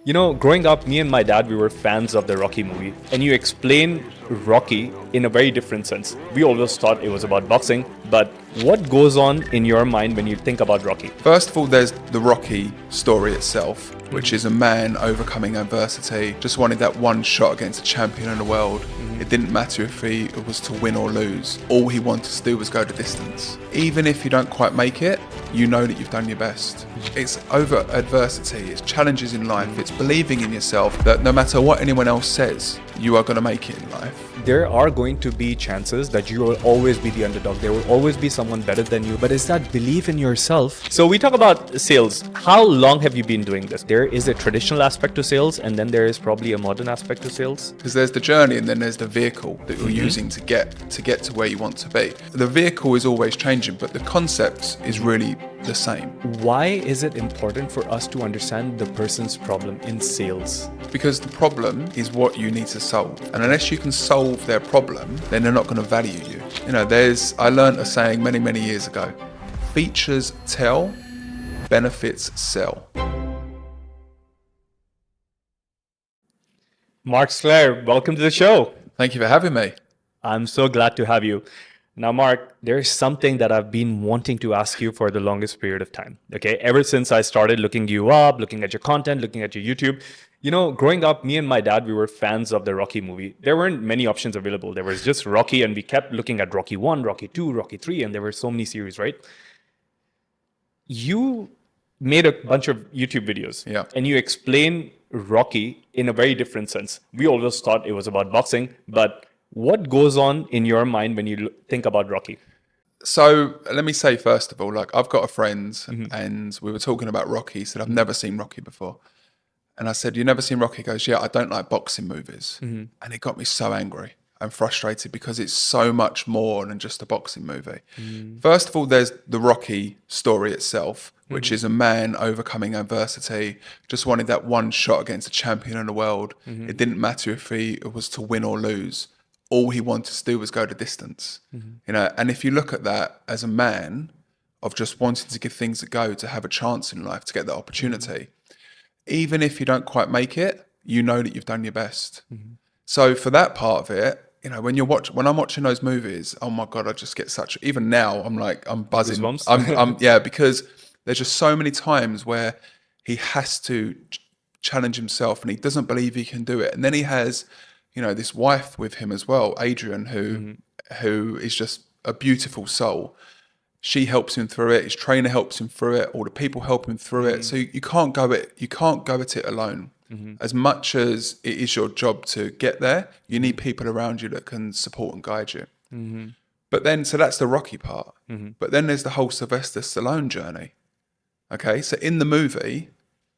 Growing up, me and my dad, we were fans of the Rocky movie. And you explain Rocky in a very different sense. We always thought it was about boxing, but what goes on in your mind when you think about Rocky? First of all, there's the Rocky story itself, which is a man overcoming adversity, just wanted that one shot against a champion in the world. It didn't matter if he was to win or lose. All he wanted to do was go the distance. Even if you don't quite make it, you know that you've done your best. It's over adversity, it's challenges in life, it's believing in yourself that no matter what anyone else says, you are going to make it in life. There are going to be chances that you will always be the underdog. There will always be someone better than you, but it's that belief in yourself. So we talk about sales. How long have you been doing this? There is a traditional aspect to sales, and then there is probably a modern aspect to sales. Because there's the journey and then there's the vehicle that you're using to get to where you want to be. The vehicle is always changing, but the concept is really the same. Why is it important for us to understand the person's problem in sales? Because the problem is what you need to solve. And unless you can solve their problem, then they're not going to value you. I learned a saying many, many years ago. Features tell, benefits sell. Mark Sclaire, welcome to the show. Thank you for having me. I'm so glad to have you. Now, Mark, there's something that I've been wanting to ask you for the longest period of time. Okay, ever since I started looking you up, looking at your content, looking at your YouTube. Growing up, me and my dad, we were fans of the Rocky movie. There weren't many options available. There was just Rocky, and we kept looking at Rocky 1, Rocky 2, Rocky 3, and there were so many series, right? You made a bunch of YouTube videos, Yeah. and you explain Rocky in a very different sense. We always thought it was about boxing, but what goes on in your mind when you think about Rocky? So let me say, first of all, I've got a friend and we were talking about Rocky. He said, I've never seen Rocky before. And I said, you never seen Rocky? He goes, yeah, I don't like boxing movies. And it got me so angry and frustrated because it's so much more than just a boxing movie. First of all, there's the Rocky story itself, which is a man overcoming adversity, just wanted that one shot against a champion in the world. It didn't matter if he was to win or lose. All he wanted to do was go the distance. And if you look at that as a man of just wanting to give things a go, to have a chance in life, to get that opportunity, even if you don't quite make it, you know that you've done your best. So for that part of it, when I'm watching those movies, oh my God, I just get even now, I'm buzzing. Goosebumps? Because there's just so many times where he has to challenge himself and he doesn't believe he can do it. And then he has, this wife with him as well, Adrian, who is just a beautiful soul. She helps him through it. His trainer helps him through it. All the people help him through it. So you can't go at it alone. As much as it is your job to get there, you need people around you that can support and guide you. But then, so that's the Rocky part. But then there's the whole Sylvester Stallone journey. Okay, so in the movie,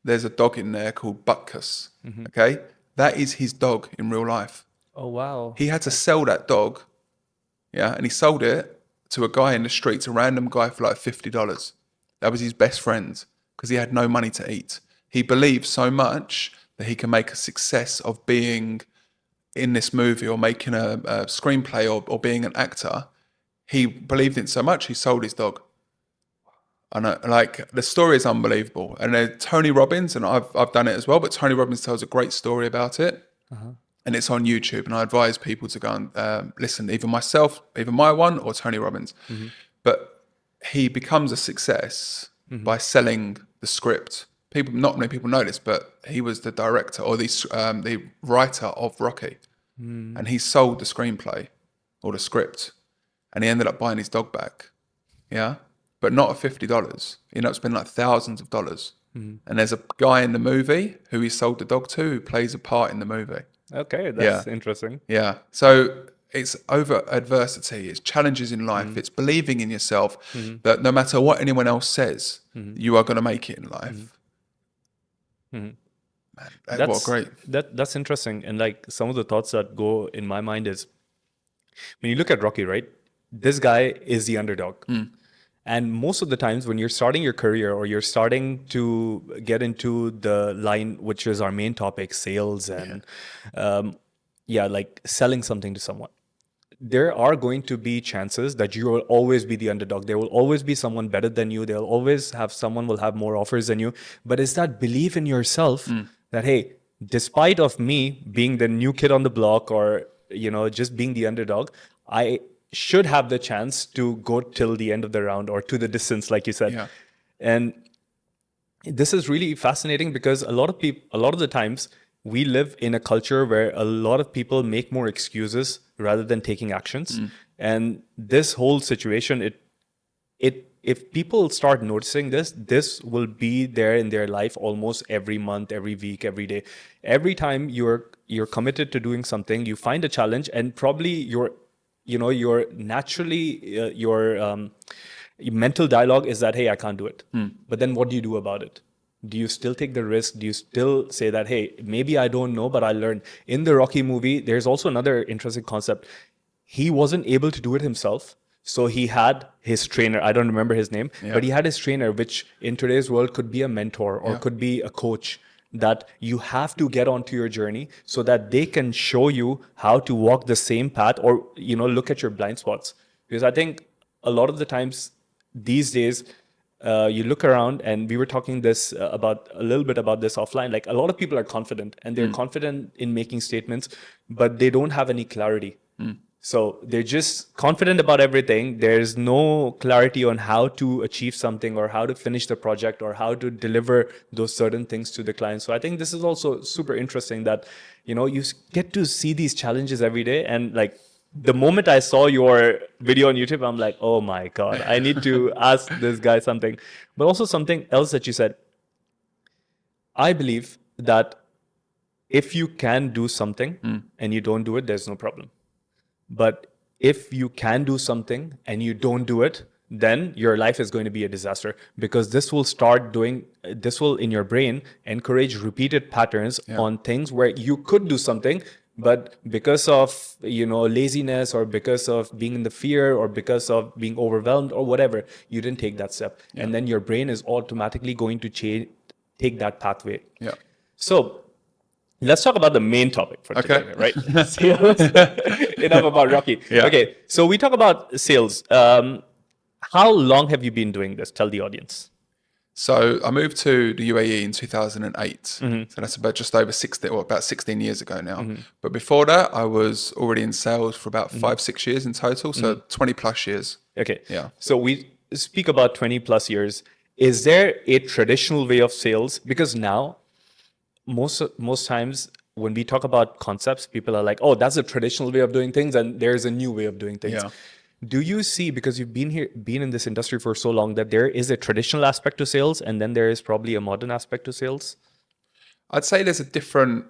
there's a dog in there called Butkus. Okay, that is his dog in real life. Oh, wow. He had to sell that dog, and he sold it to a guy in the streets, a random guy, for like $50. That was his best friend because he had no money to eat. He believed so much that he can make a success of being in this movie or making a screenplay or being an actor. He believed in so much, he sold his dog. And the story is unbelievable. And Tony Robbins, and I've done it as well, but Tony Robbins tells a great story about it. And it's on YouTube. And I advise people to go and listen, either my one or Tony Robbins. But he becomes a success by selling the script. Not many people know this, but he was the director or the writer of Rocky. And he sold the screenplay or the script. And he ended up buying his dog back. Yeah. But not at $50. He ended up spending like thousands of dollars. And there's a guy in the movie who he sold the dog to who plays a part in the movie. Okay, that's interesting. Yeah. So it's over adversity, it's challenges in life, it's believing in yourself that no matter what anyone else says, you are going to make it in life. Man, what great. That's interesting. And some of the thoughts that go in my mind is, when you look at Rocky, right? This guy is the underdog. And most of the times when you're starting your career or you're starting to get into the line, which is our main topic, sales and selling something to someone, there are going to be chances that you will always be the underdog. There will always be someone better than you. Someone will have more offers than you. But it's that belief in yourself that, hey, despite of me being the new kid on the block or, just being the underdog, I should have the chance to go till the end of the round or to the distance, like you said. Yeah. And this is really fascinating because a lot of the times we live in a culture where a lot of people make more excuses rather than taking actions. And this whole situation, it if people start noticing this will be there in their life almost every month, every week, every day. Every time you're committed to doing something, you find a challenge, and probably your naturally your mental dialogue is that, hey, I can't do it. But then what do you do about it? Do you still take the risk? Do you still say that, hey, maybe I don't know, but I learned? In the Rocky movie, there's also another interesting concept. He wasn't able to do it himself. So he had his trainer. I don't remember his name, but he had his trainer, which in today's world could be a mentor or could be a coach, that you have to get onto your journey so that they can show you how to walk the same path or, look at your blind spots. Because I think a lot of the times these days, you look around, and we were talking this about a little bit about this offline. Like, a lot of people are confident and they're confident in making statements, but they don't have any clarity. So they're just confident about everything. There's no clarity on how to achieve something or how to finish the project or how to deliver those certain things to the client. So I think this is also super interesting that, you get to see these challenges every day. And like, the moment I saw your video on YouTube, I'm like, oh my God, I need to ask this guy something. But also something else that you said. I believe that if you can do something and you don't do it, there's no problem. But if you can do something and you don't do it, then your life is going to be a disaster, because this will in your brain encourage repeated patterns on things where you could do something, but because of laziness or because of being in the fear or because of being overwhelmed or whatever, you didn't take that step. And then your brain is automatically going to take that pathway. So let's talk about the main topic for today, right? Sales. Enough about Rocky. Okay, so we talk about sales. How long have you been doing this? Tell the audience. So I moved to the UAE in 2008. So that's just over 16 years ago now. But before that, I was already in sales for about 5-6 years in total. So 20 plus years. Okay. Yeah. So we speak about 20 plus years. Is there a traditional way of sales? Because now, most times when we talk about concepts, people are like, oh, that's a traditional way of doing things, and there's a new way of doing things. Do you see, because you've been in this industry for so long, that there is a traditional aspect to sales and then there is probably a modern aspect to sales? I'd say there's a different,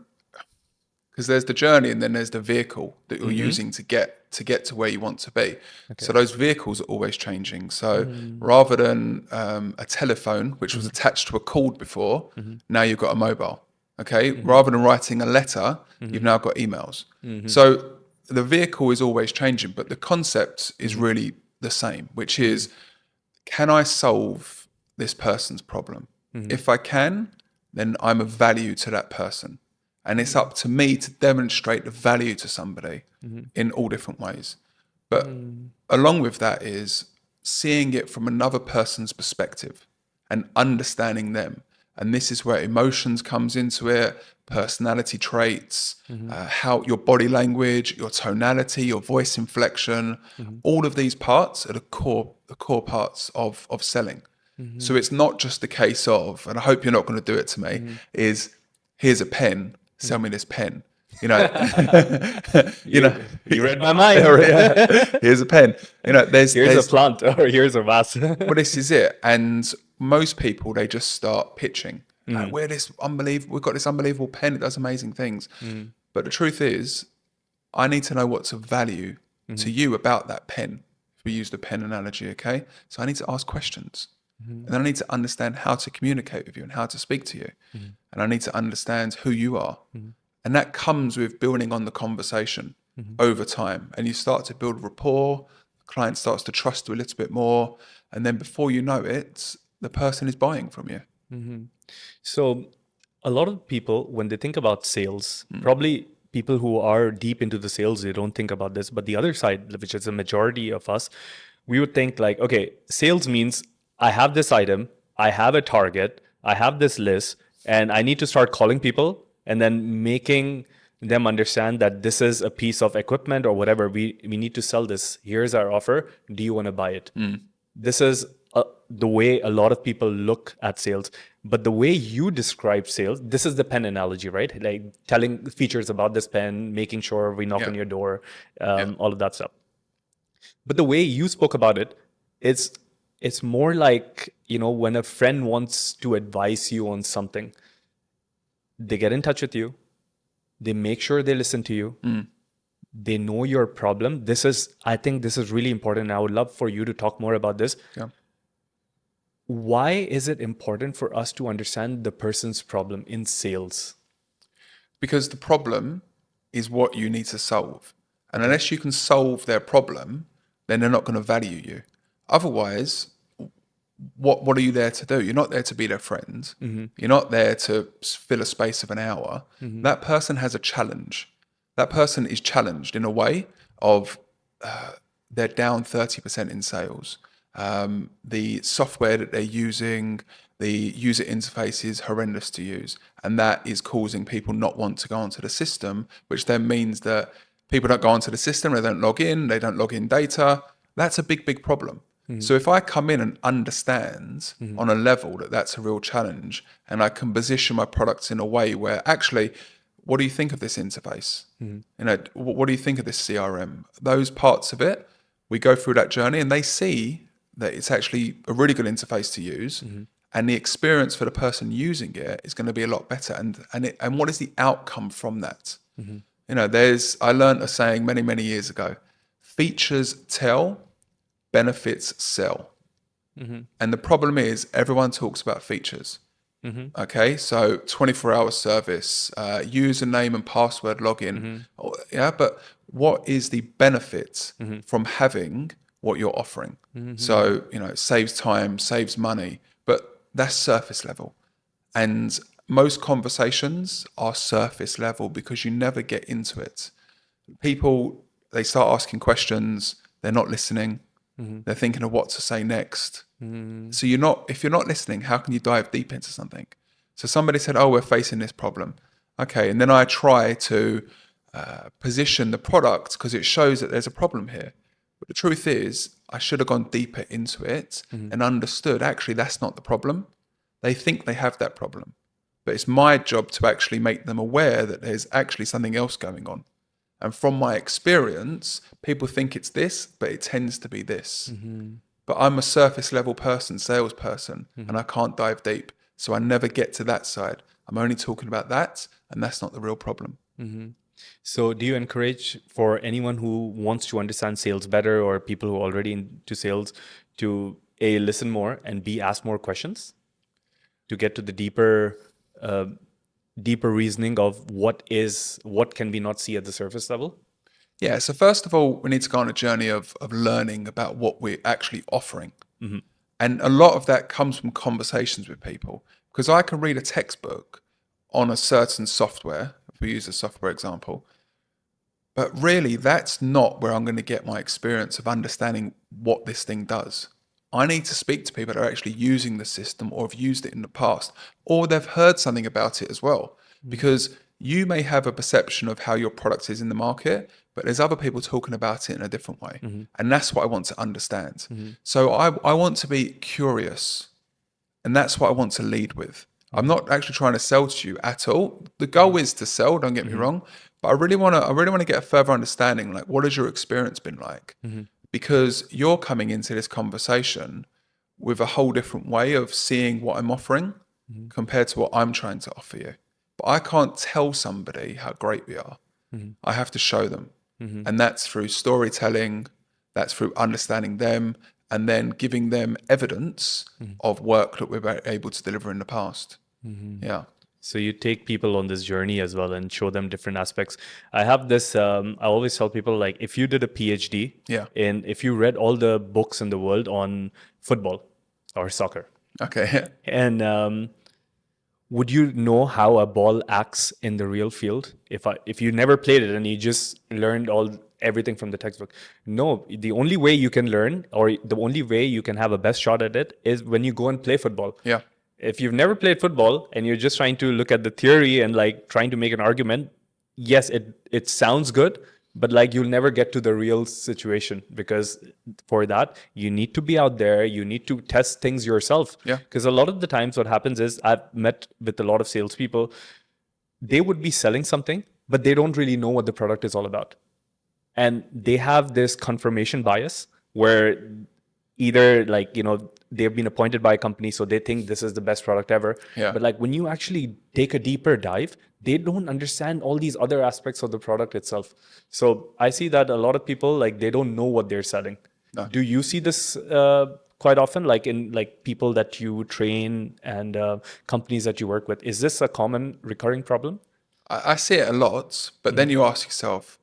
because there's the journey and then there's the vehicle that you're using to get to where you want to be. So those vehicles are always changing. So rather than a telephone, which was attached to a cord before, now you've got a mobile. Okay. Rather than writing a letter, you've now got emails. So the vehicle is always changing, but the concept is really the same, which is, can I solve this person's problem? If I can, then I'm of value to that person. And it's up to me to demonstrate the value to somebody in all different ways. But along with that is seeing it from another person's perspective and understanding them. And this is where emotions comes into it, personality traits, how your body language, your tonality, your voice inflection, all of these parts are the core parts of selling. So it's not just the case of, and I hope you're not going to do it to me, is here's a pen, sell me this pen. You read my mind. Here's a pen. There's a plant, or here's a vase. Well, this is it. And most people, they just start pitching. Like, we've got this unbelievable pen. It does amazing things. But the truth is, I need to know what's of value to you about that pen. If we use the pen analogy, okay? So I need to ask questions. And then I need to understand how to communicate with you and how to speak to you. And I need to understand who you are. And that comes with building on the conversation over time. And you start to build rapport. The client starts to trust you a little bit more. And then before you know it, the person is buying from you. So a lot of people, when they think about sales, probably people who are deep into the sales, they don't think about this. But the other side, which is a majority of us, we would think like, okay, sales means I have this item, I have a target, I have this list, and I need to start calling people and then making them understand that this is a piece of equipment or whatever. We need to sell this. Here's our offer. Do you want to buy it? This is the way a lot of people look at sales. But the way you describe sales, this is the pen analogy, right? Like telling features about this pen, making sure we knock Yeah. on your door, Yeah. all of that stuff. But the way you spoke about it, it's more like, when a friend wants to advise you on something, they get in touch with you, they make sure they listen to you, they know your problem. I think this is really important. And I would love for you to talk more about this. Yeah. Why is it important for us to understand the person's problem in sales? Because the problem is what you need to solve. And Okay. unless you can solve their problem, then they're not going to value you. Otherwise, what are you there to do? You're not there to be their friend. You're not there to fill a space of an hour. That person has a challenge. That person is challenged in a way of they're down 30% in sales. The software that they're using, the user interface is horrendous to use. And that is causing people not want to go onto the system, which then means that people don't go onto the system, they don't log in data. That's a big, big problem. So if I come in and understand on a level that that's a real challenge, and I can position my products in a way where actually, what do you think of this interface? What do you think of this CRM? Those parts of it, we go through that journey and they see that it's actually a really good interface to use. And the experience for the person using it is going to be a lot better. And what is the outcome from that? I learned a saying many, many years ago, features tell, benefits sell. And the problem is everyone talks about features. Okay, so 24-hour service, username and password login. Yeah, but what is the benefit from having what you're offering? So, it saves time, saves money, but that's surface level. And most conversations are surface level because you never get into it. People, they start asking questions, they're not listening. They're thinking of what to say next. So if you're not listening, how can you dive deep into something? So somebody said, oh, we're facing this problem. Okay. And then I try to position the product because it shows that there's a problem here. But the truth is, I should have gone deeper into it and understood, actually, that's not the problem. They think they have that problem. But it's my job to actually make them aware that there's actually something else going on. And from my experience, people think it's this, but it tends to be this. But I'm a surface level person, salesperson, and I can't dive deep. So I never get to that side. I'm only talking about that, and that's not the real problem. So do you encourage for anyone who wants to understand sales better or people who are already into sales to A, listen more, and B, ask more questions to get to the deeper reasoning of what can we not see at the surface level? Yeah, so first of all, we need to go on a journey of learning about what we're actually offering. And a lot of that comes from conversations with people, because I can read a textbook on a certain software, if we use a software example, but really that's not where I'm going to get my experience of understanding what this thing does. I need to speak to people that are actually using the system or have used it in the past, or they've heard something about it as well. Because you may have a perception of how your product is in the market, but there's other people talking about it in a different way. And that's what I want to understand. So I want to be curious, and that's what I want to lead with. I'm not actually trying to sell to you at all. The goal is to sell, don't get me wrong, but I really want to get a further understanding, like, what has your experience been like? Because you're coming into this conversation with a whole different way of seeing what I'm offering compared to what I'm trying to offer you. But I can't tell somebody how great we are. I have to show them. And that's through storytelling, that's through understanding them, and then giving them evidence of work that we're able to deliver in the past. Yeah. So you take people on this journey as well and show them different aspects. I have this, I always tell people, like, if you did a PhD and if you read all the books in the world on football or soccer, Okay. and would you know how a ball acts in the real field if you never played it and you just learned everything from the textbook? No, the only way you can learn, or the only way you can have a best shot at it, is when you go and play football. Yeah. If you've never played football and you're just trying to look at the theory and like trying to make an argument, yes, it sounds good, but like you'll never get to the real situation, because for that you need to be out there, you need to test things yourself. Yeah. Because a lot of the times what happens is, I've met with a lot of salespeople, they would be selling something, but they don't really know what the product is all about. And they have this confirmation bias where either like, they've been appointed by a company, so they think this is the best product ever. Yeah. But like when you actually take a deeper dive, they don't understand all these other aspects of the product itself. So I see that a lot of people, like, they don't know what they're selling. No. Do you see this quite often, like in like people that you train and companies that you work with? Is this a common recurring problem? I see it a lot, but then you ask yourself,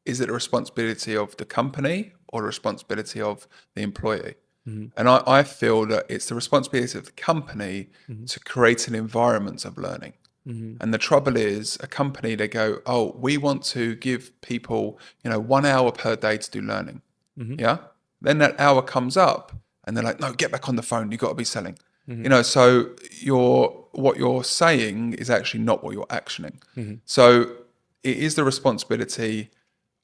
is it a responsibility of the company or the responsibility of the employee? And I feel that it's the responsibility of the company to create an environment of learning. And the trouble is, a company, they go, oh, we want to give people, 1 hour per day to do learning. Yeah. Then that hour comes up and they're like, no, get back on the phone. You've got to be selling. So what you're saying is actually not what you're actioning. So it is the responsibility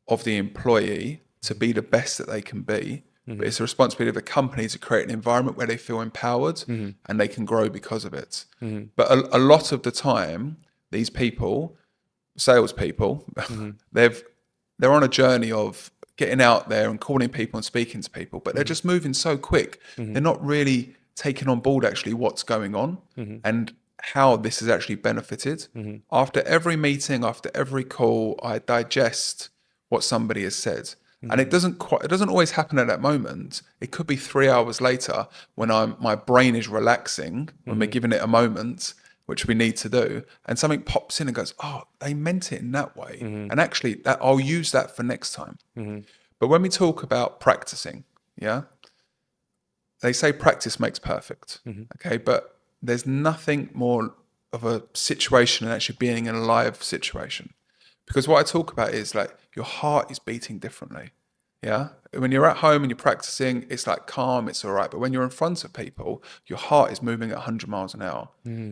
of the employee to be the best that they can be, but it's the responsibility of the company to create an environment where they feel empowered and they can grow because of it. But a lot of the time, these people, salespeople, they're on a journey of getting out there and calling people and speaking to people, but they're just moving so quick. They're not really taking on board actually what's going on and how this has actually benefited. After every meeting, after every call, I digest what somebody has said. And it doesn't always happen at that moment. It could be 3 hours later when my brain is relaxing, when we're giving it a moment, which we need to do, and something pops in and goes, oh, they meant it in that way. And actually that I'll use that for next time. But when we talk about practicing, they say practice makes perfect. Okay, but there's nothing more of a situation than actually being in a live situation. Because what I talk about is like your heart is beating differently. Yeah. When you're at home and you're practicing, it's like calm, it's all right. But when you're in front of people, your heart is moving at 100 miles an hour,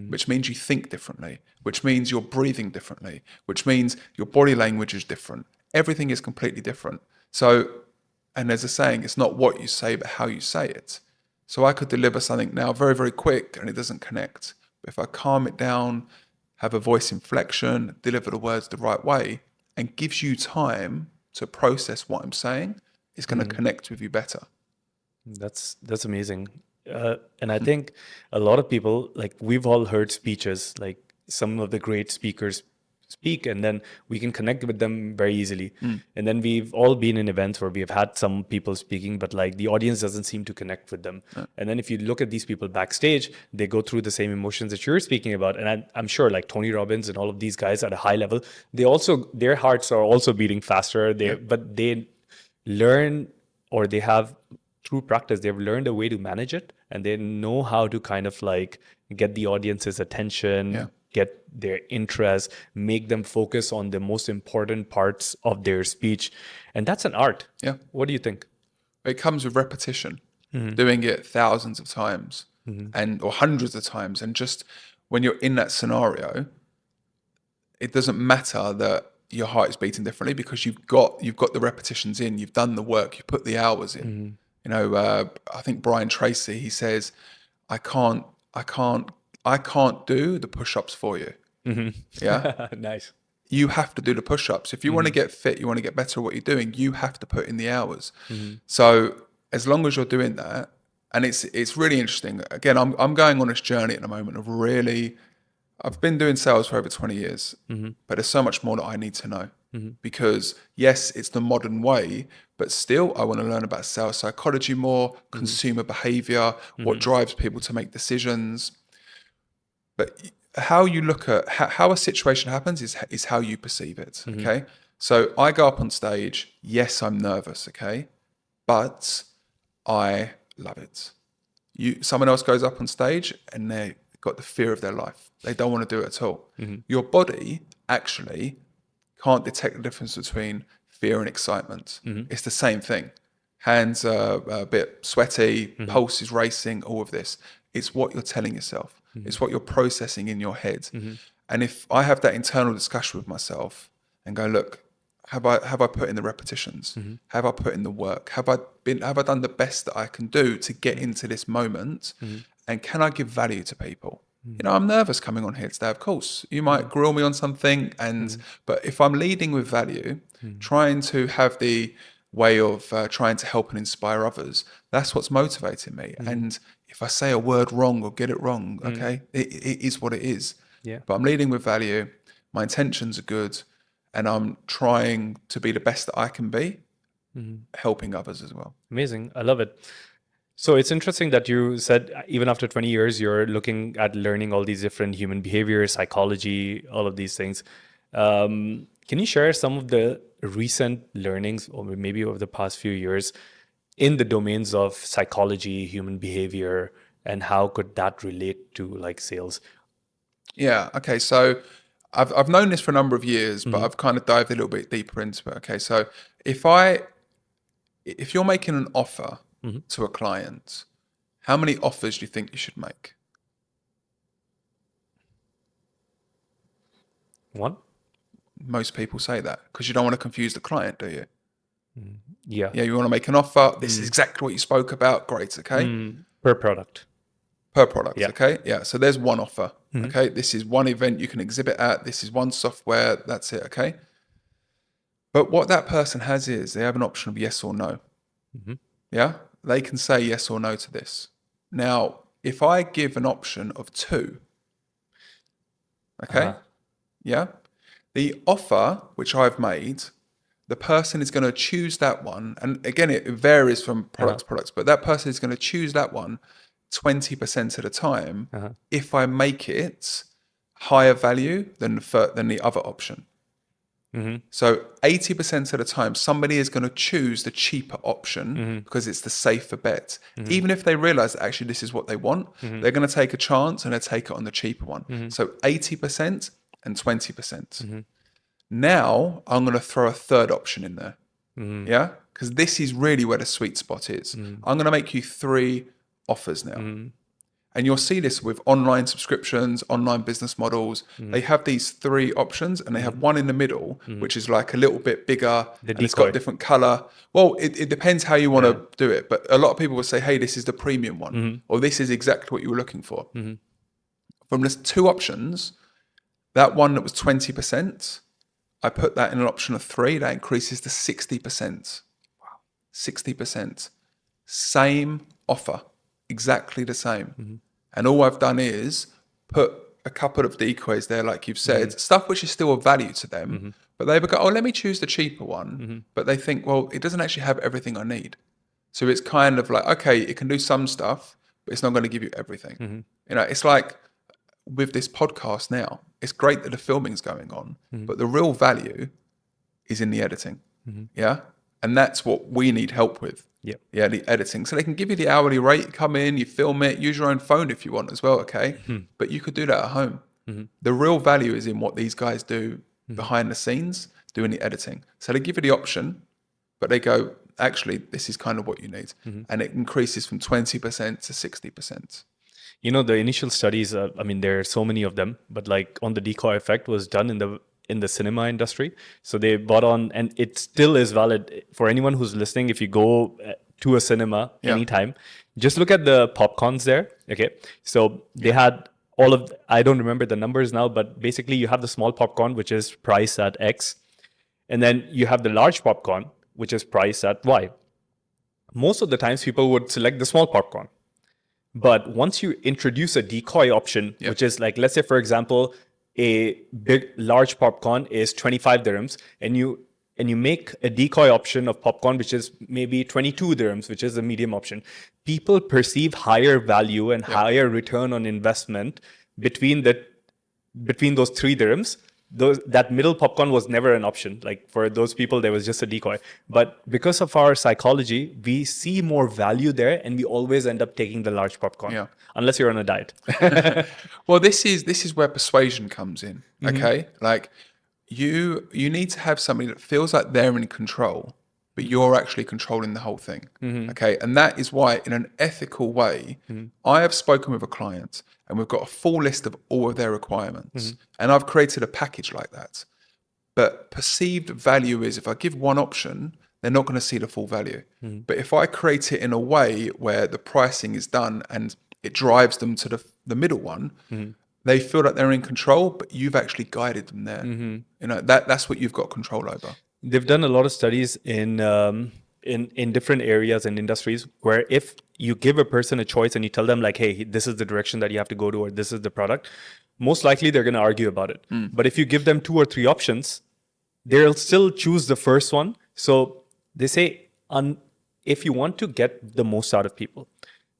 which means you think differently, which means you're breathing differently, which means your body language is different. Everything is completely different. So, and there's a saying, it's not what you say, but how you say it. So I could deliver something now very, very quick and it doesn't connect. But if I calm it down, have a voice inflection, deliver the words the right way, and gives you time to process what I'm saying, it's going to connect with you better. That's amazing. And I think a lot of people, like, we've all heard speeches, like some of the great speakers speak, and then we can connect with them very easily. And then we've all been in events where we've had some people speaking, but like the audience doesn't seem to connect with them. And then if you look at these people backstage, they go through the same emotions that you're speaking about. And I'm sure like Tony Robbins and all of these guys at a high level, their hearts are also beating faster. But they learn, or they have, through practice, they've learned a way to manage it, and they know how to kind of like get the audience's attention, get their interest, make them focus on the most important parts of their speech. And that's an art. Yeah. What do you think? It comes with repetition, doing it thousands of times or hundreds of times. And just when you're in that scenario, it doesn't matter that your heart is beating differently, because you've got the repetitions in, you've done the work, you've put the hours in. I think Brian Tracy, he says, I can't do the push-ups for you. Yeah. Nice. You have to do the push-ups. If you want to get fit, you want to get better at what you're doing, you have to put in the hours. So as long as you're doing that, and it's really interesting. Again, I'm going on this journey at the moment of really, I've been doing sales for over 20 years, but there's so much more that I need to know. Because yes, it's the modern way, but still I want to learn about sales psychology more, consumer behavior, what drives people to make decisions. But how you look at how a situation happens is how you perceive it. Okay. So I go up on stage. Yes, I'm nervous. Okay. But I love it. Someone else goes up on stage and they got the fear of their life. They don't want to do it at all. Your body actually can't detect the difference between fear and excitement. It's the same thing. Hands are a bit sweaty, pulse is racing, all of this. It's what you're telling yourself. It's what you're processing in your head. And if I have that internal discussion with myself and go, look, have I put in the repetitions? Have I put in the work? Have I done the best that I can do to get into this moment? And can I give value to people? You know, I'm nervous coming on here today. Of course, you might grill me on something, but if I'm leading with value, trying to have the way of trying to help and inspire others, that's what's motivating me. And if I say a word wrong or get it wrong, okay, it is what it is. Yeah. But I'm leading with value. My intentions are good, and I'm trying to be the best that I can be, helping others as well. Amazing. I love it. So it's interesting that you said even after 20 years, you're looking at learning all these different human behavior, psychology, all of these things. Can you share some of the recent learnings, or maybe over the past few years, in the domains of psychology, human behavior, and how could that relate to like sales? Yeah. Okay. So I've known this for a number of years, but I've kind of dived a little bit deeper into it. Okay. So if you're making an offer to a client, how many offers do you think you should make? One? Most people say that because you don't want to confuse the client, do you? Yeah. Yeah, you want to make an offer. This is exactly what you spoke about. Great. Okay. Per product. Per product. Yeah. Okay. Yeah. So there's one offer. Okay. This is one event you can exhibit at. This is one software. That's it. Okay. But what that person has is they have an option of yes or no. Yeah. They can say yes or no to this. Now, if I give an option of 2, okay. Yeah. The offer which I've made, the person is going to choose that one. And again, it varies from product to products, but that person is going to choose that one 20% of the time if I make it higher value than the other option. So 80% of the time, somebody is going to choose the cheaper option because it's the safer bet. Even if they realize that actually this is what they want, they're going to take a chance and they'll take it on the cheaper one. So 80% and 20%. Now I'm going to throw a third option in there. Yeah. Because this is really where the sweet spot is. I'm going to make you 3 offers now. And you'll see this with online subscriptions, online business models. They have these 3 options and they have one in the middle, which is like a little bit bigger and it's got a different color. Well, it depends how you want to do it. But a lot of people will say, hey, this is the premium one, or this is exactly what you were looking for. From the 2 options, that one that was 20%, I put that in an option of 3, that increases to 60%. Wow. 60%. Same offer, exactly the same. And all I've done is put a couple of decoys there, like you've said, stuff which is still of value to them, but they would go, oh, let me choose the cheaper one. But they think, well, it doesn't actually have everything I need. So it's kind of like, okay, it can do some stuff, but it's not going to give you everything. You know, it's like with this podcast now, it's great that the filming's going on, but the real value is in the editing. Yeah. And that's what we need help with. Yep. Yeah, the editing. So they can give you the hourly rate, come in, you film it, use your own phone if you want as well, okay? But you could do that at home. The real value is in what these guys do behind the scenes, doing the editing. So they give you the option, but they go, actually, this is kind of what you need. And it increases from 20% to 60%. You know, the initial studies, I mean, there are so many of them, but like on the decoy effect was done in the cinema industry. So they bought on, and it still is valid for anyone who's listening. If you go to a cinema anytime, just look at the popcorns there. Okay. So they had all of, I don't remember the numbers now, but basically you have the small popcorn, which is priced at X. And then you have the large popcorn, which is priced at Y. Most of the times people would select the small popcorn. But once you introduce a decoy option, which is like, let's say, for example, a large popcorn is 25 dirhams, and you make a decoy option of popcorn, which is maybe 22 dirhams, which is the medium option. People perceive higher value and higher return on investment between those 3 dirhams. That middle popcorn was never an option. Like for those people, there was just a decoy. But because of our psychology, we see more value there, and we always end up taking the large popcorn, unless you're on a diet. Well, this is where persuasion comes in. Okay, like you need to have somebody that feels like they're in control, but you're actually controlling the whole thing. Okay. And that is why, in an ethical way, I have spoken with a client and we've got a full list of all of their requirements. And I've created a package like that. But perceived value is, if I give one option, they're not going to see the full value. But if I create it in a way where the pricing is done and it drives them to the middle one, they feel like they're in control, but you've actually guided them there. You know, that's what you've got control over. They've done a lot of studies in different areas and industries where if you give a person a choice and you tell them like, hey, this is the direction that you have to go to, or this is the product, most likely they're going to argue about it. But if you give them 2 or 3 options, they'll still choose the first one. So they say, if you want to get the most out of people,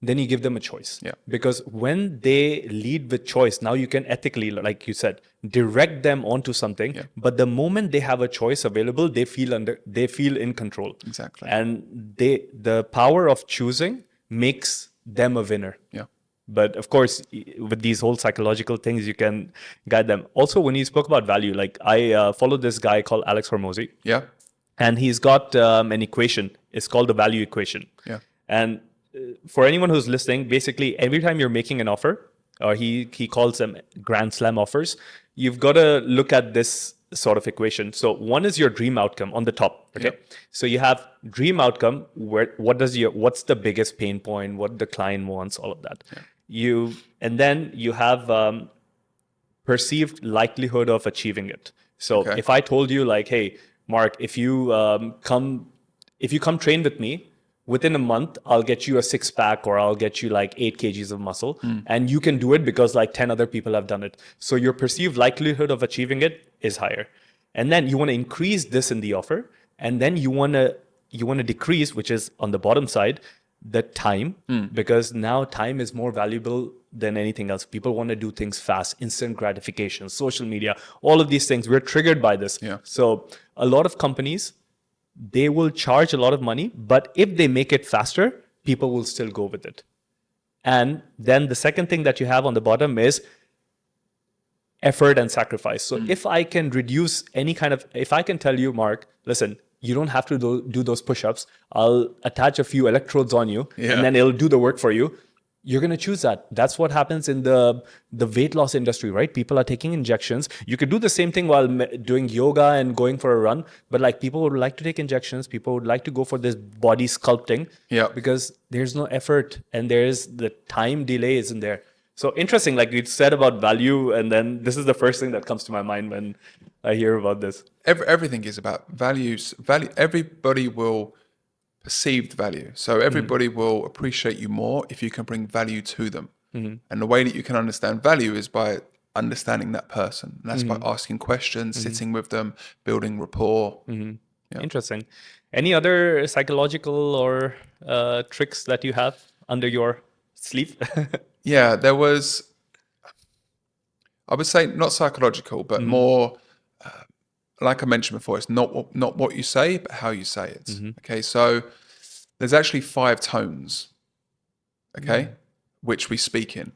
then you give them a choice. Yeah. Because when they lead with choice, now you can ethically, like you said, direct them onto something. Yeah. But the moment they have a choice available, they feel in control. Exactly. And the power of choosing makes them a winner. Yeah. But of course, with these whole psychological things, you can guide them. Also, when you spoke about value, like I follow this guy called Alex Hormozy. Yeah. And he's got an equation. It's called the value equation. Yeah. And for anyone who's listening, basically every time you're making an offer, or he calls them grand slam offers, you've got to look at this sort of equation. So one is your dream outcome on the top. Okay. Yep. So you have dream outcome, what's the biggest pain point, what the client wants, all of that. Yeah. And then you have perceived likelihood of achieving it. So if I told you like, hey, Mark, if you come train with me, within a month, I'll get you a 6-pack, or I'll get you like 8 kgs of muscle, and you can do it because like 10 other people have done it. So your perceived likelihood of achieving it is higher. And then you want to increase this in the offer, and then you want to decrease, which is on the bottom side, the time, because now time is more valuable than anything else. People want to do things fast, instant gratification, social media, all of these things. We're triggered by this. Yeah. So a lot of companies, they will charge a lot of money, but if they make it faster, people will still go with it. And then the second thing that you have on the bottom is effort and sacrifice. So if I can reduce if I can tell you, Mark, listen, you don't have to do those push-ups. I'll attach a few electrodes on you, and then it'll do the work for you. You're going to choose that. That's what happens in the weight loss industry, right? People are taking injections. You could do the same thing while doing yoga and going for a run, but like people would like to take injections. People would like to go for this body sculpting, because there's no effort and there's the time delay isn't there. So interesting, like you said about value, and then this is the first thing that comes to my mind when I hear about this. Everything is about values. Everybody will perceived value. So everybody will appreciate you more if you can bring value to them. And the way that you can understand value is by understanding that person. And that's by asking questions, sitting with them, building rapport. Yeah. Interesting. Any other psychological or tricks that you have under your sleeve? Yeah, there was, I would say not psychological, but more, like I mentioned before, it's not what you say, but how you say it. Okay, so there's actually 5 tones, okay, which we speak in.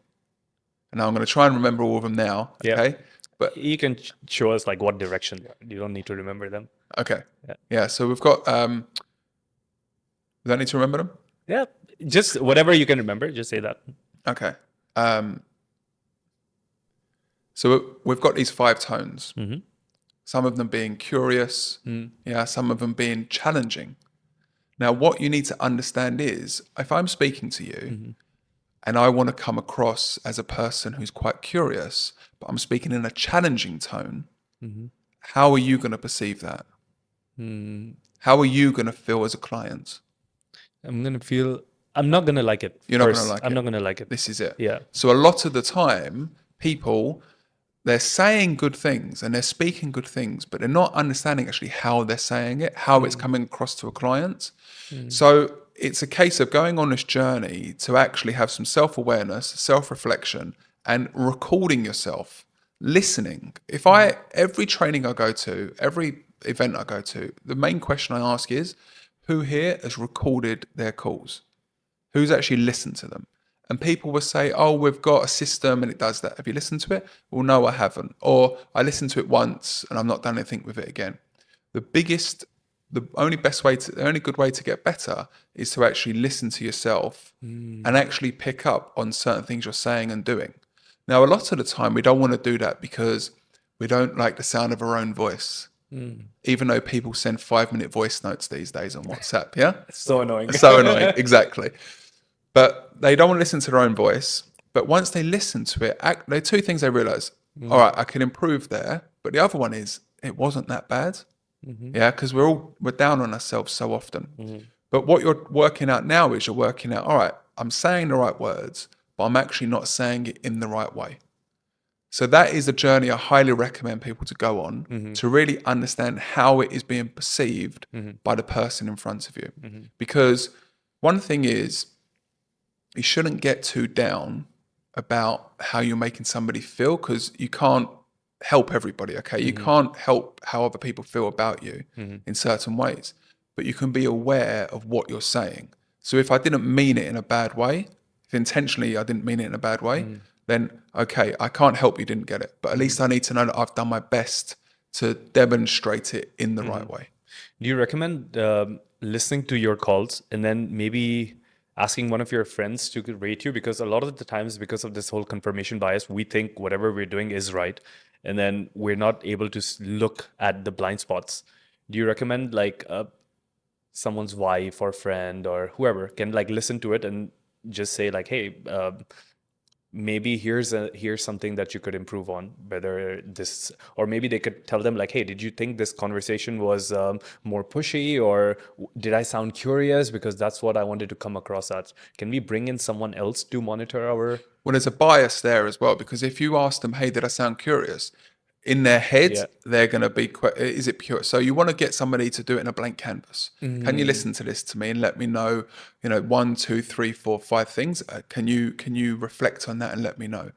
And I'm going to try and remember all of them now, okay? But you can show us like what direction. You don't need to remember them. Okay. Yeah, so we've got, do I need to remember them? Yeah, just whatever you can remember, just say that. Okay. So we've got these 5 tones. Some of them being curious, some of them being challenging. Now, what you need to understand is, if I'm speaking to you and I want to come across as a person who's quite curious, but I'm speaking in a challenging tone, how are you going to perceive that? How are you going to feel as a client? I'm not going to like it. You're not going to like it. I'm not going to like it. This is it. Yeah. So a lot of the time, people, they're saying good things and they're speaking good things, but they're not understanding actually how they're saying it, how it's coming across to a client. So it's a case of going on this journey to actually have some self-awareness, self-reflection, and recording yourself, listening. Every training I go to, every event I go to, the main question I ask is, who here has recorded their calls? Who's actually listened to them? And people will say, oh, we've got a system and it does that. Have you listened to it? Well, no, I haven't. Or I listened to it once and I've not done anything with it again. The biggest the only good way to get better is to actually listen to yourself and actually pick up on certain things you're saying and doing. Now, a lot of the time we don't want to do that because we don't like the sound of our own voice, even though people send 5-minute voice notes these days on WhatsApp. Yeah. So annoying. So annoying. Exactly. But they don't want to listen to their own voice. But once they listen to it, there are two things they realize. All right, I can improve there. But the other one is it wasn't that bad. Yeah, because we're down on ourselves so often. But what you're working out now is you're working out, all right, I'm saying the right words, but I'm actually not saying it in the right way. So that is a journey I highly recommend people to go on to really understand how it is being perceived by the person in front of you. Because one thing is, you shouldn't get too down about how you're making somebody feel, because you can't help everybody, okay? You can't help how other people feel about you in certain ways, but you can be aware of what you're saying. So if I didn't mean it in a bad way, if intentionally I didn't mean it in a bad way, then okay, I can't help you didn't get it, but at least I need to know that I've done my best to demonstrate it in the right way. Do you recommend listening to your calls and then maybe asking one of your friends to rate you? Because a lot of the times, because of this whole confirmation bias, we think whatever we're doing is right, and then we're not able to look at the blind spots. Do you recommend like someone's wife or friend or whoever can like listen to it and just say like, hey, maybe here's something that you could improve on, whether this, or maybe they could tell them like, hey, did you think this conversation was more pushy, or did I sound curious, because that's what I wanted to come across as? Can we bring in someone else to monitor our... Well, there's a bias there as well, because if you ask them, hey, did I sound curious? In their head, they're going to be, is it pure? So you want to get somebody to do it in a blank canvas. Can you listen to this to me and let me know, 1, 2, 3, 4, 5 things? Can you reflect on that and let me know?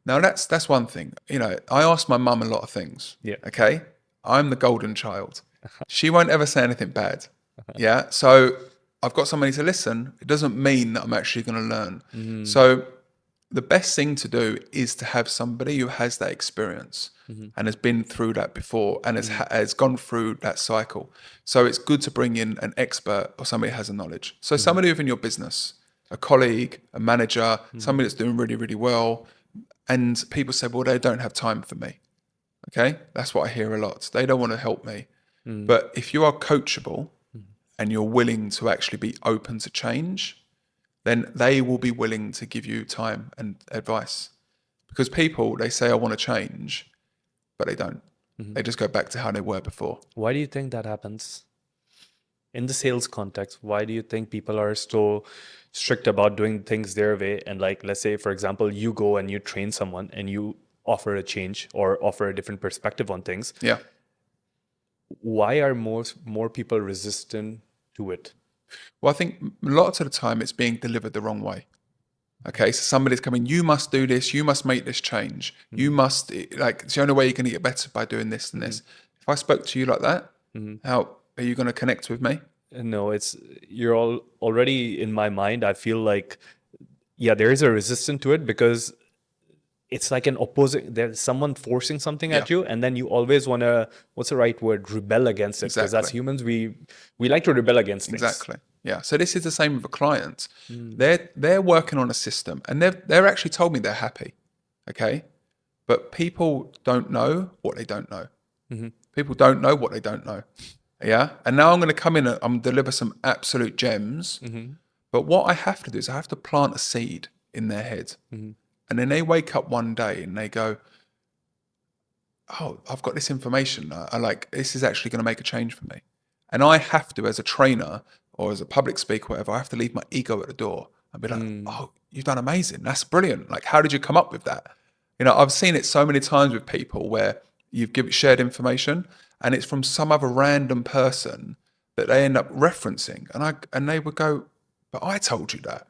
Now that's one thing. I ask my mum a lot of things. Yeah. Okay. I'm the golden child. She won't ever say anything bad. Yeah. So I've got somebody to listen. It doesn't mean that I'm actually going to learn. So the best thing to do is to have somebody who has that experience and has been through that before and has gone through that cycle. So it's good to bring in an expert or somebody who has a knowledge. So somebody within your business, a colleague, a manager, somebody that's doing really, really well. And people say, well, they don't have time for me. Okay. That's what I hear a lot. They don't want to help me. But if you are coachable and you're willing to actually be open to change, then they will be willing to give you time and advice. Because people, they say, I want to change, but they don't. They just go back to how they were before. Why do you think that happens? In the sales context, why do you think people are so strict about doing things their way? And like, let's say, for example, you go and you train someone and you offer a change or offer a different perspective on things. Yeah. Why are more people resistant to it? Well, I think a lot of the time it's being delivered the wrong way. Okay, so somebody's coming, you must do this, you must make this change. You must, it's the only way you're going to get better by doing this and this. If I spoke to you like that, how are you going to connect with me? No, you're already in my mind. I feel like, there is a resistance to it, because it's like an opposing, there's someone forcing something at you, and then you always want to, what's the right word, rebel against it, because as humans, we like to rebel against things. Exactly. Yeah. So this is the same with a client. They're working on a system, and they're actually told me they're happy. Okay. But people don't know what they don't know. People don't know what they don't know. Yeah. And now I'm going to come in and I'm deliver some absolute gems. But what I have to do is I have to plant a seed in their head. And then they wake up one day and they go, oh, I've got this information. I like, this is actually going to make a change for me. And I have to, as a trainer or as a public speaker, whatever, I have to leave my ego at the door and be like, oh, you've done amazing. That's brilliant. Like, how did you come up with that? I've seen it so many times with people where you've shared information and it's from some other random person that they end up referencing. And they would go, but I told you that.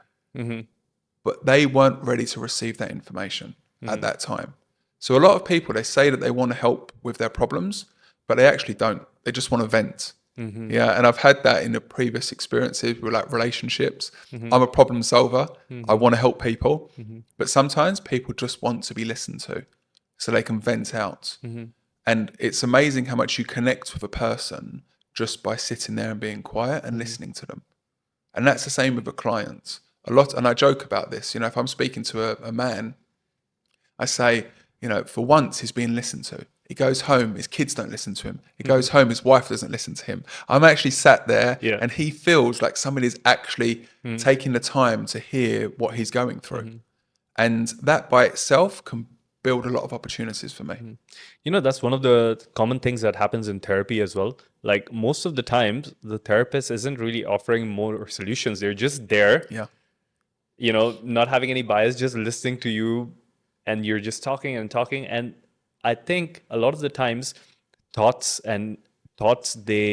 But they weren't ready to receive that information at that time. So a lot of people, they say that they want to help with their problems, but they actually don't. They just want to vent. Yeah. And I've had that in the previous experiences with like relationships. I'm a problem solver. I want to help people, but sometimes people just want to be listened to so they can vent out. And it's amazing how much you connect with a person just by sitting there and being quiet and listening to them. And that's the same with a client. A lot, and I joke about this, you know, if I'm speaking to a man, I say, you know, for once he's being listened to. He goes home, his kids don't listen to him. He goes home, his wife doesn't listen to him. I'm actually sat there Yeah. and he feels like somebody's actually taking the time to hear what he's going through. And that by itself can build a lot of opportunities for me. You know, that's one of the common things that happens in therapy as well. Like most of the times, the therapist isn't really offering more solutions. They're just there, Yeah. you know, not having any bias, just listening to you, and you're just talking and talking. And I think a lot of the times, thoughts they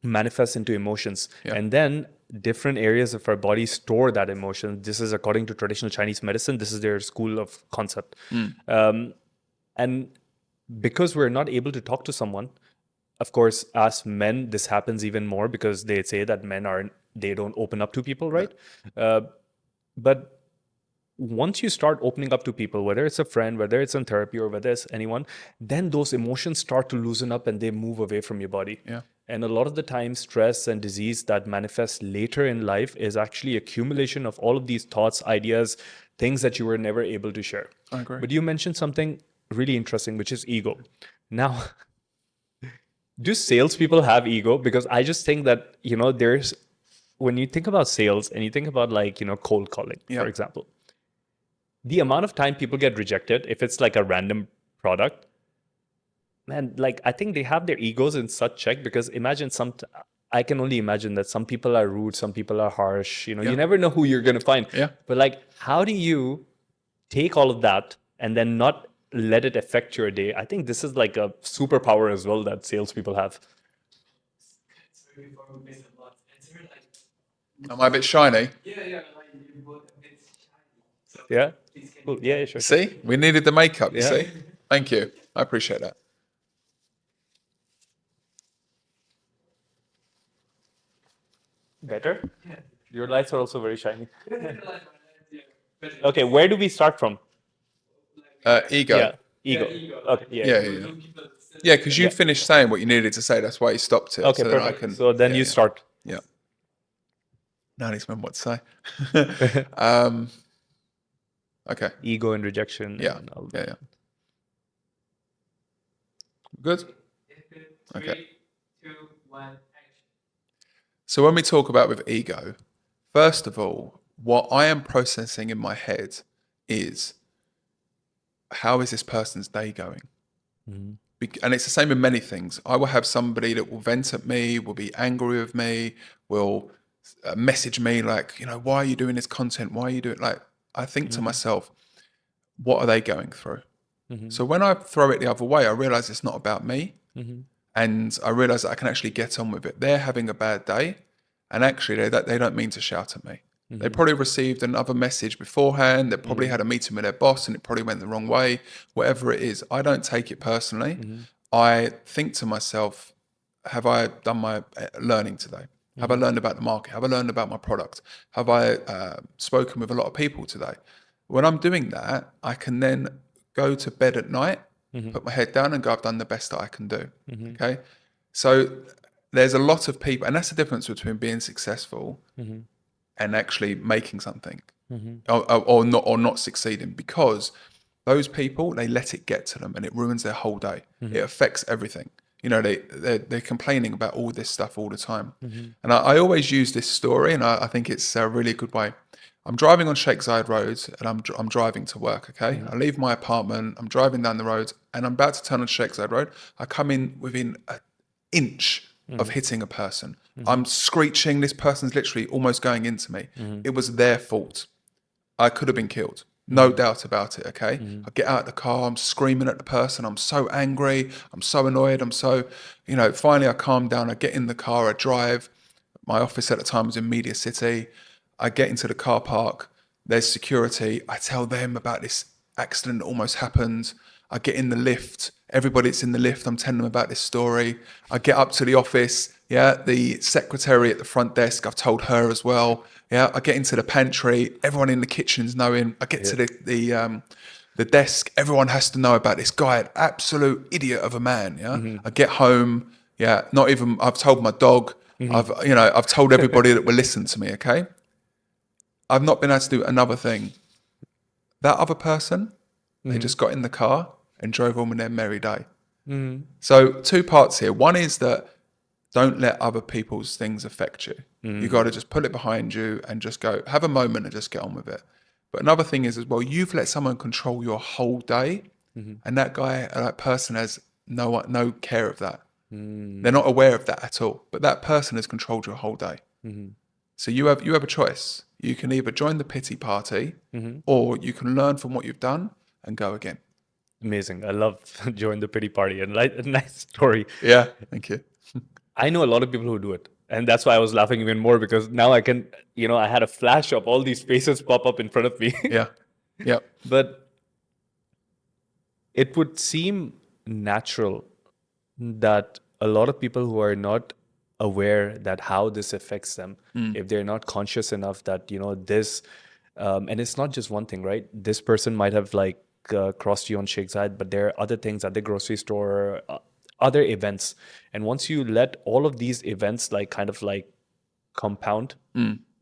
manifest into emotions, Yeah. and then different areas of our body store that emotion. This is according to traditional Chinese medicine. This is their school of concept. And because we're not able to talk to someone, of course, as men, this happens even more because they say that they don't open up to people, right? But once you start opening up to people, whether it's a friend, whether it's in therapy, or whether it's anyone, then those emotions start to loosen up and they move away from your body. Yeah. And a lot of the time, stress and disease that manifests later in life is actually accumulation of all of these thoughts, ideas, things that you were never able to share. I agree. But you mentioned something really interesting, which is ego. Now, do salespeople have ego? Because I just think that, you know, when you think about sales and you think about like, you know, cold calling, Yeah. for example, the amount of time people get rejected if it's like a random product, man, like I think they have their egos in such check, because imagine I can only imagine that some people are rude, some people are harsh, you know, Yeah. you never know who you're going to find. Yeah. But like, how do you take all of that and then not let it affect your day? I think this is like a superpower as well that salespeople have. Am I a bit shiny? Yeah. Cool. Yeah, sure. See, we needed the makeup, you Yeah. see? Thank you. I appreciate that. Better? Your lights are also very shiny. Okay, where do we start from? Ego. Yeah, ego. Okay, yeah. Yeah. Yeah, because you finished saying what you needed to say. That's why you stopped it. Okay, so that I perfect. can, So then yeah, you yeah. start. Yeah. Now I need to remember what to say. Okay. Ego and rejection. Yeah. And all that. Yeah. Good? Okay. So when we talk about with ego, first of all, what I am processing in my head is, how is this person's day going? And it's the same in many things. I will have somebody that will vent at me, will be angry with me, will message me like, you know, why are you doing this content? Why are you doing, like, I think to myself, what are they going through? So when I throw it the other way, I realize it's not about me. And I realize that I can actually get on with it. They're having a bad day, and actually they don't mean to shout at me. They probably received another message beforehand. They probably had a meeting with their boss and it probably went the wrong way. Whatever it is, I don't take it personally. I think to myself, have I done my learning today? Have I learned about the market? Have I learned about my product? Have I spoken with a lot of people today? When I'm doing that, I can then go to bed at night, put my head down and go, I've done the best that I can do. Okay. So there's a lot of people, and that's the difference between being successful and actually making something, or not succeeding, because those people, they let it get to them and it ruins their whole day. It affects everything. You know, they're complaining about all this stuff all the time. And I always use this story, and I think it's a really good way. I'm driving on Sheikh Zayed Road and I'm driving to work, okay? I leave my apartment, I'm driving down the road and I'm about to turn on Sheikh Zayed Road. I come in within an inch of hitting a person. I'm screeching, this person's literally almost going into me. It was their fault. I could have been killed. No doubt about it, okay? I get out of the car, I'm screaming at the person, I'm so angry, I'm so annoyed, I'm so, you know, finally I calm down, I get in the car, I drive. My office at the time was in Media City. I get into the car park, there's security, I tell them about this accident that almost happened. I get in the lift, everybody that's in the lift, I'm telling them about this story. I get up to the office, the secretary at the front desk, I've told her as well. I get into the pantry, everyone in the kitchen's knowing. I get to the desk, everyone has to know about this guy, an absolute idiot of a man. I get home, Yeah, not even, I've told my dog, I've told everybody that will listen to me, okay? I've not been able to do another thing. That other person, they just got in the car and drove on with their merry day. So 2 parts here. One is that don't let other people's things affect you. You got to just put it behind you and just go, have a moment and just get on with it. But another thing is as well, you've let someone control your whole day, and that guy, that person has no care of that. They're not aware of that at all. But that person has controlled your whole day. So you have a choice. You can either join the pity party, or you can learn from what you've done and go again. Amazing. I love join the pity party and like a nice story. Yeah, thank you. I know a lot of people who do it. And that's why I was laughing even more because now I can, I had a flash of all these faces pop up in front of me. Yeah, yeah, But it would seem natural that a lot of people who are not aware that how this affects them, if they're not conscious enough that, this, and it's not just one thing, right? This person might have like crossed you on Sheikh's side, but there are other things at the grocery store, other events. And once you let all of these events like kind of like compound,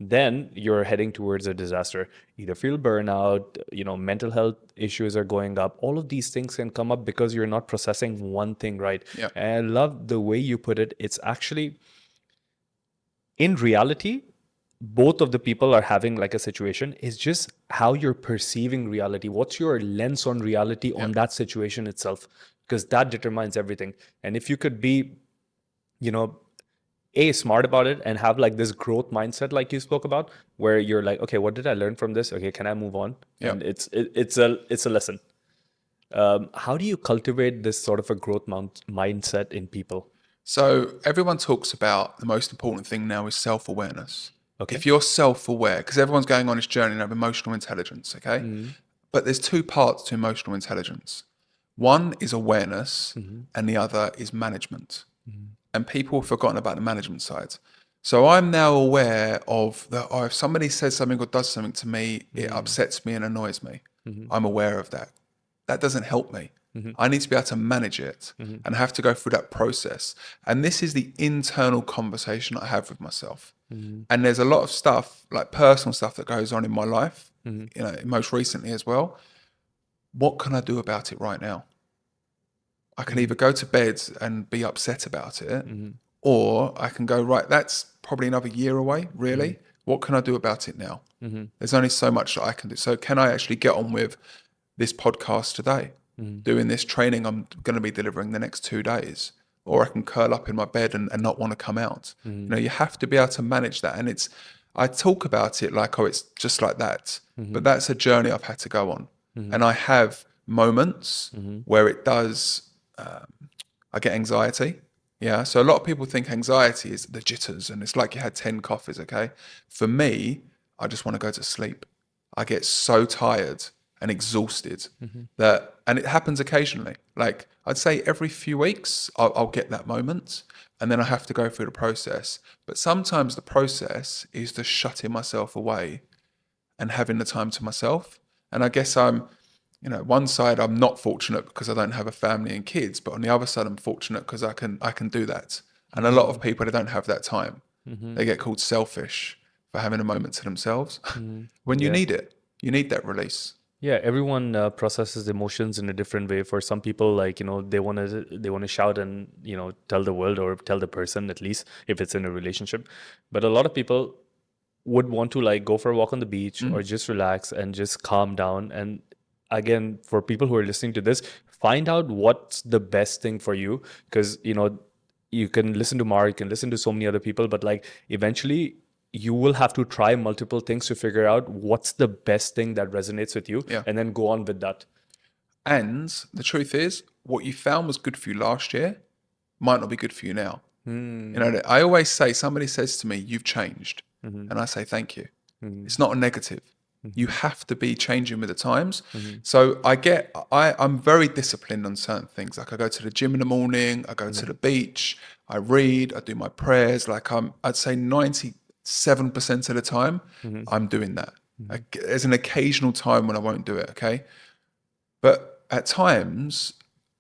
then you're heading towards a disaster. Either feel burnout, mental health issues are going up. All of these things can come up because you're not processing one thing right. yeah, And I love the way you put it. It's actually, in reality, both of the people are having like a situation. It's just how you're perceiving reality. What's your lens on reality on that situation itself? Because that determines everything. And if you could be, smart about it and have like this growth mindset like you spoke about, where you're like, okay, what did I learn from this? Okay, can I move on? yeah. And it's a lesson. How do you cultivate this sort of a growth mindset in people? So everyone talks about the most important thing now is self-awareness. Okay. If you're self-aware, because everyone's going on this journey of emotional intelligence, okay? But there's 2 parts to emotional intelligence. One is awareness, and the other is management. And people have forgotten about the management side. So I'm now aware of that. Oh, if somebody says something or does something to me, it upsets me and annoys me. I'm aware of that. That doesn't help me. I need to be able to manage it and have to go through that process. And this is the internal conversation I have with myself. And there's a lot of stuff, like personal stuff that goes on in my life, most recently as well. What can I do about it right now? I can either go to bed and be upset about it, or I can go, right, that's probably another year away, really. What can I do about it now? There's only so much that I can do. So can I actually get on with this podcast today, doing this training I'm going to be delivering the next 2 days? Or I can curl up in my bed and not want to come out. You have to be able to manage that. And I talk about it like, oh, it's just like that. But that's a journey I've had to go on. And I have moments where it does, I get anxiety. Yeah. So a lot of people think anxiety is the jitters and it's like you had 10 coffees. Okay. For me, I just want to go to sleep. I get so tired and exhausted and it happens occasionally. Like I'd say every few weeks, I'll get that moment and then I have to go through the process. But sometimes the process is just shutting myself away and having the time to myself. And I guess one side I'm not fortunate because I don't have a family and kids, but on the other side I'm fortunate because I can do that. And a lot of people, they don't have that time. They get called selfish for having a moment to themselves when you need it. You need that release. Yeah, everyone processes emotions in a different way. For some people, like they want to shout and tell the world or tell the person, at least if it's in a relationship. But a lot of people would want to like go for a walk on the beach or just relax and just calm down. And again, for people who are listening to this, find out what's the best thing for you, because you can listen to Mark, you can listen to so many other people, but like eventually you will have to try multiple things to figure out what's the best thing that resonates with you, and then go on with that. And the truth is, what you found was good for you last year might not be good for you now. I always say, somebody says to me, you've changed. And I say, thank you. It's not a negative. You have to be changing with the times. So I'm very disciplined on certain things. Like I go to the gym in the morning, I go to the beach, I read, I do my prayers. Like I'd say 97% of the time, I'm doing that. There's an occasional time when I won't do it, okay? But at times,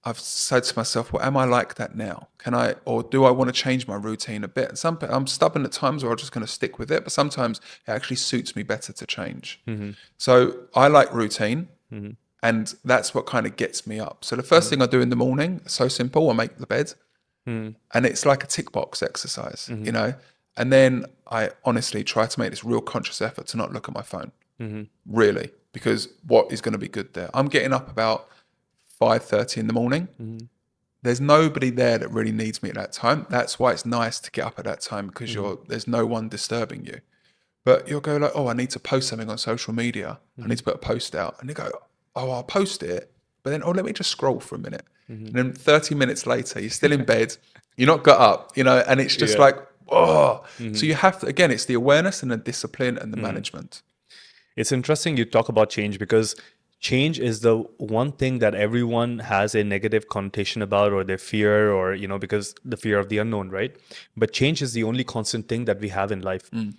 I've said to myself, well, am I like that now? Or do I want to change my routine a bit? I'm stubborn at times, or I'm just going to stick with it. But sometimes it actually suits me better to change. So I like routine, and that's what kind of gets me up. So the first thing I do in the morning, so simple, I make the bed, and it's like a tick box exercise, And then I honestly try to make this real conscious effort to not look at my phone, really, because what is going to be good there? I'm getting up about 5:30 in the morning. There's nobody there that really needs me at that time. That's why it's nice to get up at that time, because there's no one disturbing you. But you'll go like, oh, I need to post something on social media. I need to put a post out. And you go, oh, I'll post it. But then, oh, let me just scroll for a minute. And then 30 minutes later, you're still in bed. You're not got up, and it's just like, oh. So you have to, again, it's the awareness and the discipline and the management. It's interesting you talk about change, because change is the one thing that everyone has a negative connotation about, or their fear, or, because the fear of the unknown, right? But change is the only constant thing that we have in life. In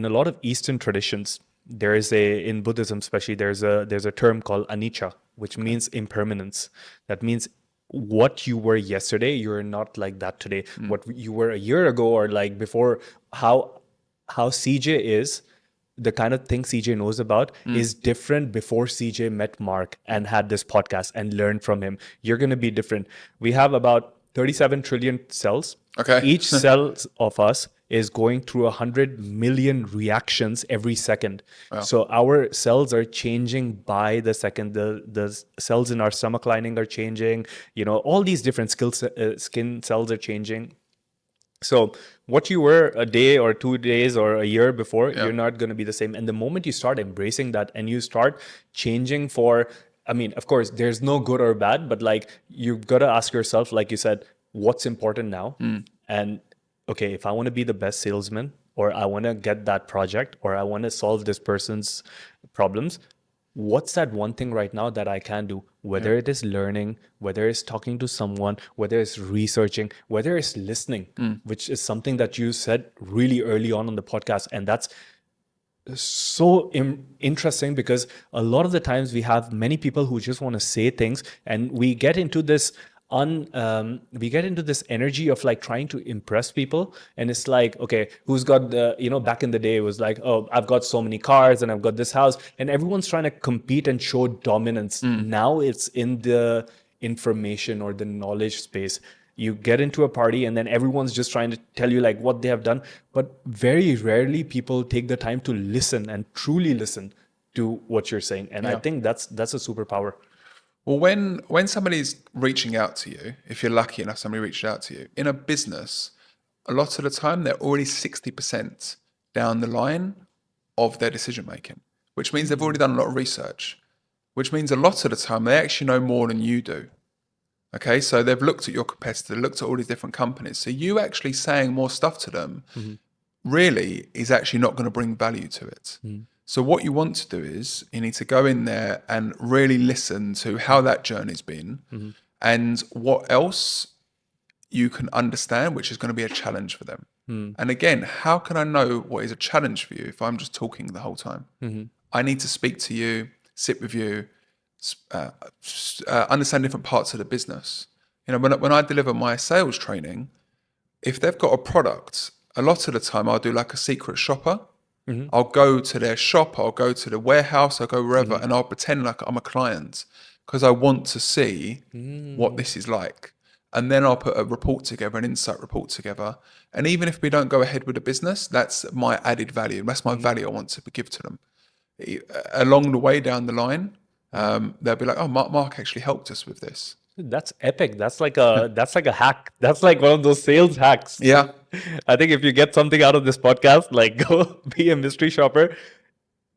a lot of Eastern traditions, in Buddhism especially, there's a term called anicca, which means impermanence. That means what you were yesterday, you're not like that today. What you were a year ago, or like before, how CJ is, the kind of thing CJ knows about is different before CJ met Mark and had this podcast and learned from him. You're going to be different. We have about 37 trillion cells. Okay. Each cell of us is going through 100 million reactions every second. Wow. So our cells are changing by the second. The cells in our stomach lining are changing. All these different skin cells are changing. So what you were a day or 2 days or a year before, you're not going to be the same. And the moment you start embracing that and you start changing of course, there's no good or bad, but like you've got to ask yourself, like you said, what's important now? And okay, if I want to be the best salesman, or I want to get that project, or I want to solve this person's problems, what's that one thing right now that I can do? Whether it is learning, whether it's talking to someone, whether it's researching, whether it's listening, which is something that you said really early on the podcast. And that's so interesting, because a lot of the times we have many people who just want to say things, and we get into this energy of like trying to impress people. And it's like, okay, who's got back in the day it was like, oh, I've got so many cars and I've got this house, and everyone's trying to compete and show dominance. Now it's in the information or the knowledge space. You get into a party and then everyone's just trying to tell you like what they have done, but very rarely people take the time to listen and truly listen to what you're saying. And I think that's a superpower. Well, when somebody's reaching out to you, if you're lucky enough, somebody reached out to you in a business, a lot of the time they're already 60% down the line of their decision making, which means they've already done a lot of research, which means a lot of the time they actually know more than you do. Okay, so they've looked at your competitor, looked at all these different companies. So you actually saying more stuff to them really is actually not going to bring value to it. So what you want to do is you need to go in there and really listen to how that journey's been and what else you can understand, which is going to be a challenge for them. And again, how can I know what is a challenge for you if I'm just talking the whole time? I need to speak to you, sit with you, understand different parts of the business. When I deliver my sales training, if they've got a product, a lot of the time I'll do like a secret shopper. I'll go to their shop, I'll go to the warehouse, I'll go wherever, and I'll pretend like I'm a client because I want to see what this is like. And then I'll put a report together, an insight report together. And even if we don't go ahead with the business, that's my added value. That's my value I want to give to them. Along the way down the line, they'll be like, oh, Mark actually helped us with this. That's epic. That's like a hack. That's like one of those sales hacks. Yeah. I think if you get something out of this podcast, like go be a mystery shopper,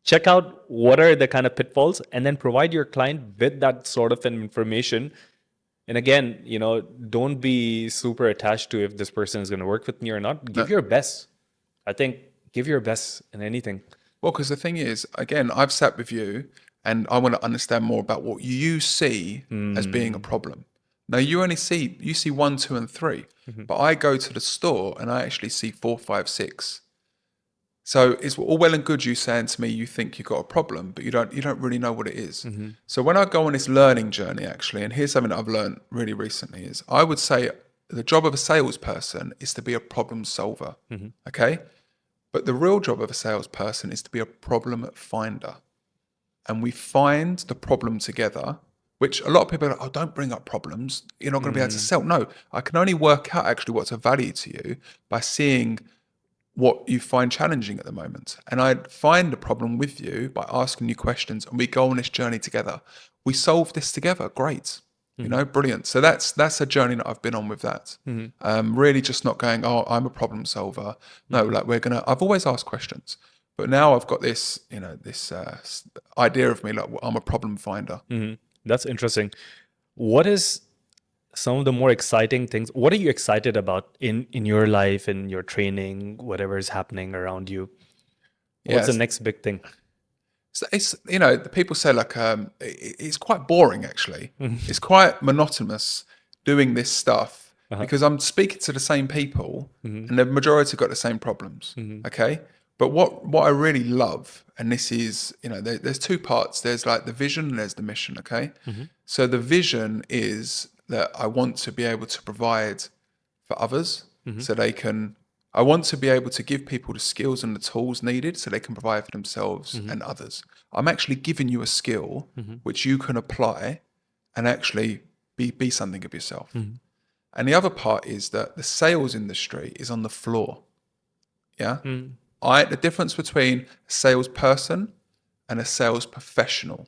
check out what are the kind of pitfalls, and then provide your client with that sort of information. And again, don't be super attached to if this person is going to work with me or not. Give your best. I think give your best in anything. Well, because the thing is, again, I've sat with you and I want to understand more about what you see as being a problem. Now, you see 1, 2, and 3, but I go to the store and I actually see 4, 5, 6. So it's all well and good you saying to me you think you've got a problem, but you don't really know what it is. So when I go on this learning journey, actually, and here's something that I've learned really recently, is I would say the job of a salesperson is to be a problem solver. Okay? But the real job of a salesperson is to be a problem finder. And we find the problem together, which a lot of people are like, oh, don't bring up problems. You're not going to be able to sell. No, I can only work out actually what's of value to you by seeing what you find challenging at the moment. And I find the problem with you by asking you questions, and we go on this journey together. We solve this together. Great. Brilliant. So that's a journey that I've been on with that. Really just not going, oh, I'm a problem solver. No, like I've always asked questions, but now I've got this, this idea of me, like I'm a problem finder. That's interesting. What is some of the more exciting things? What are you excited about in your life, in your training, whatever is happening around you? What's the Yes. next big thing? So it's the people say like it's quite boring actually. It's quite monotonous doing this stuff because I'm speaking to the same people and the majority got the same problems. Okay, but what I really love, and this is there's two parts. There's like the vision and there's the mission. Okay, so the vision is that I want to be able to provide for others so they can. I want to be able to give people the skills and the tools needed so they can provide for themselves and others. I'm actually giving you a skill which you can apply and actually be something of yourself. And the other part is that the sales industry is on the floor. Yeah. The difference between a salesperson and a sales professional.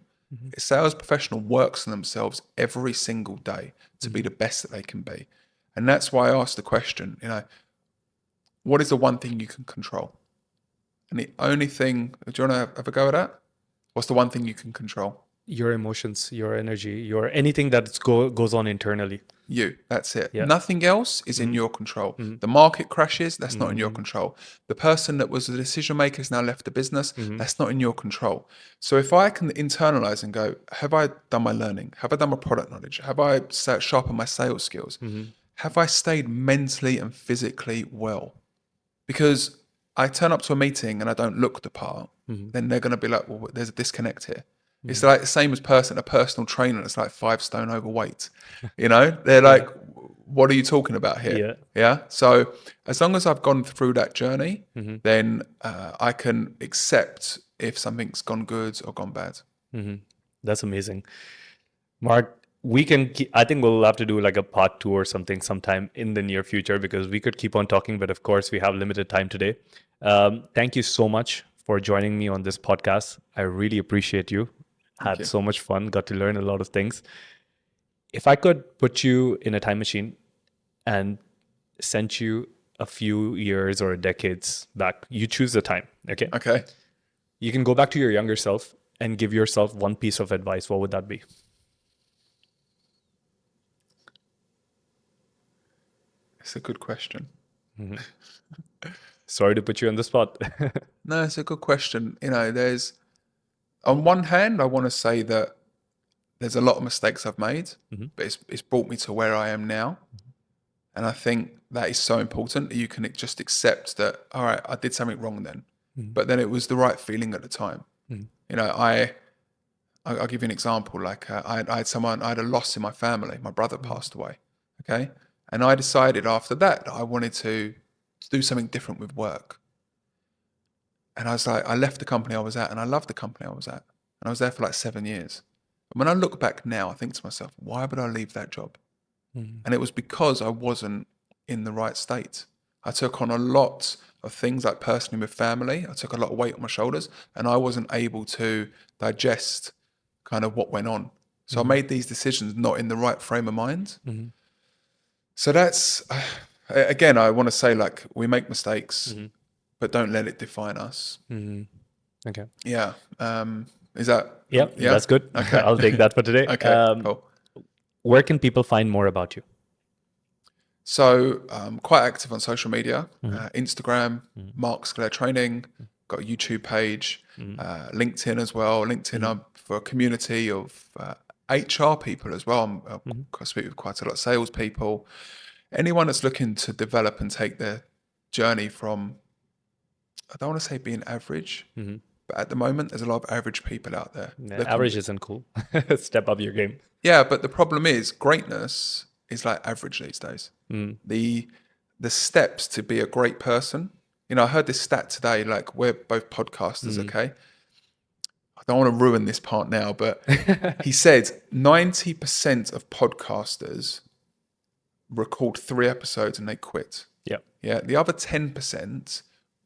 A sales professional works on themselves every single day to be the best that they can be. And that's why I asked the question, what is the one thing you can control? And the only thing, do you want to have a go at that? What's the one thing you can control? Your emotions, your energy, your anything that goes on internally. That's it. Yeah. Nothing else is in your control. The market crashes, that's not in your control. The person that was the decision maker has now left the business, that's not in your control. So if I can internalize and go, have I done my learning? Have I done my product knowledge? Have I sharpened my sales skills? Have I stayed mentally and physically well? Because I turn up to a meeting and I don't look the part, then they're going to be like, well, there's a disconnect here. It's like the same as a personal trainer that's like 5 stone overweight. They're like, what are you talking about here? Yeah. So as long as I've gone through that journey, then I can accept if something's gone good or gone bad. That's amazing. Mark, I think we'll have to do like a part 2 or something sometime in the near future because we could keep on talking, but of course we have limited time today. Thank you so much for joining me on this podcast. I really appreciate you. Had so much fun, got to learn a lot of things. If I could put you in a time machine and send you a few years or decades back, you choose the time, okay? Okay. You can go back to your younger self and give yourself one piece of advice. What would that be? It's a good question. Sorry to put you on the spot. No, it's a good question. There's, on one hand, I want to say that there's a lot of mistakes I've made, but it's brought me to where I am now. And I think that is so important that you can just accept that, all right, I did something wrong then, but then it was the right feeling at the time. I'll give you an example. Like I had a loss in my family. My brother passed away. Okay. And I decided after that I wanted to do something different with work. And I was like, I left the company I was at and I loved the company I was at. And I was there for like 7 years. And when I look back now, I think to myself, why would I leave that job? And it was because I wasn't in the right state. I took on a lot of things like personally with family. I took a lot of weight on my shoulders and I wasn't able to digest kind of what went on. So I made these decisions not in the right frame of mind. So that's, again, I want to say like we make mistakes, but don't let it define us. Okay. Yeah. Is that? Yeah, that's good. Okay. I'll take that for today. Okay, cool. Where can people find more about you? So quite active on social media, Instagram, Mark Sclaire Training, got a YouTube page, LinkedIn as well. LinkedIn I'm for a community of HR people as well. I speak with quite a lot of salespeople. Anyone that's looking to develop and take their journey from I don't want to say being average, but at the moment, there's a lot of average people out there. Average isn't cool. Step up your game. Yeah, but the problem is greatness is like average these days. The steps to be a great person. You know, I heard this stat today. Like, we're both podcasters, okay? I don't want to ruin this part now, but he said 90% of podcasters record 3 episodes and they quit. Yeah. Yeah, the other 10%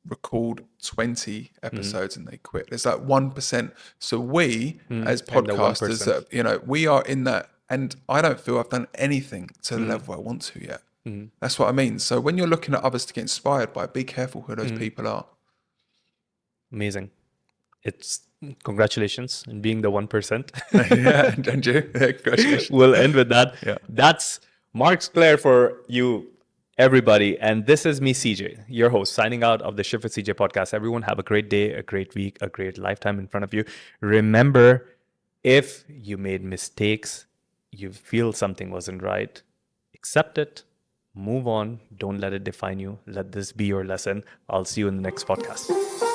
record 20 episodes and they quit. There's like 1%. So we, as And the podcasters, 1%. you know, we are in that, and I don't feel I've done anything to the level I want to yet. That's what I mean. So when you're looking at others to get inspired by, be careful who those people are. Amazing. It's congratulations on being the 1%. Yeah, don't you? Yeah, congratulations. We'll end with that. Yeah. That's Mark Sclaire for you, everybody. And this is me, CJ, your host, signing out of the Shift with CJ podcast. Everyone have a great day, a great week, a great lifetime in front of you. Remember, if you made mistakes, you feel something wasn't right, accept it, move on. Don't let it define you. Let this be your lesson. I'll see you in the next podcast.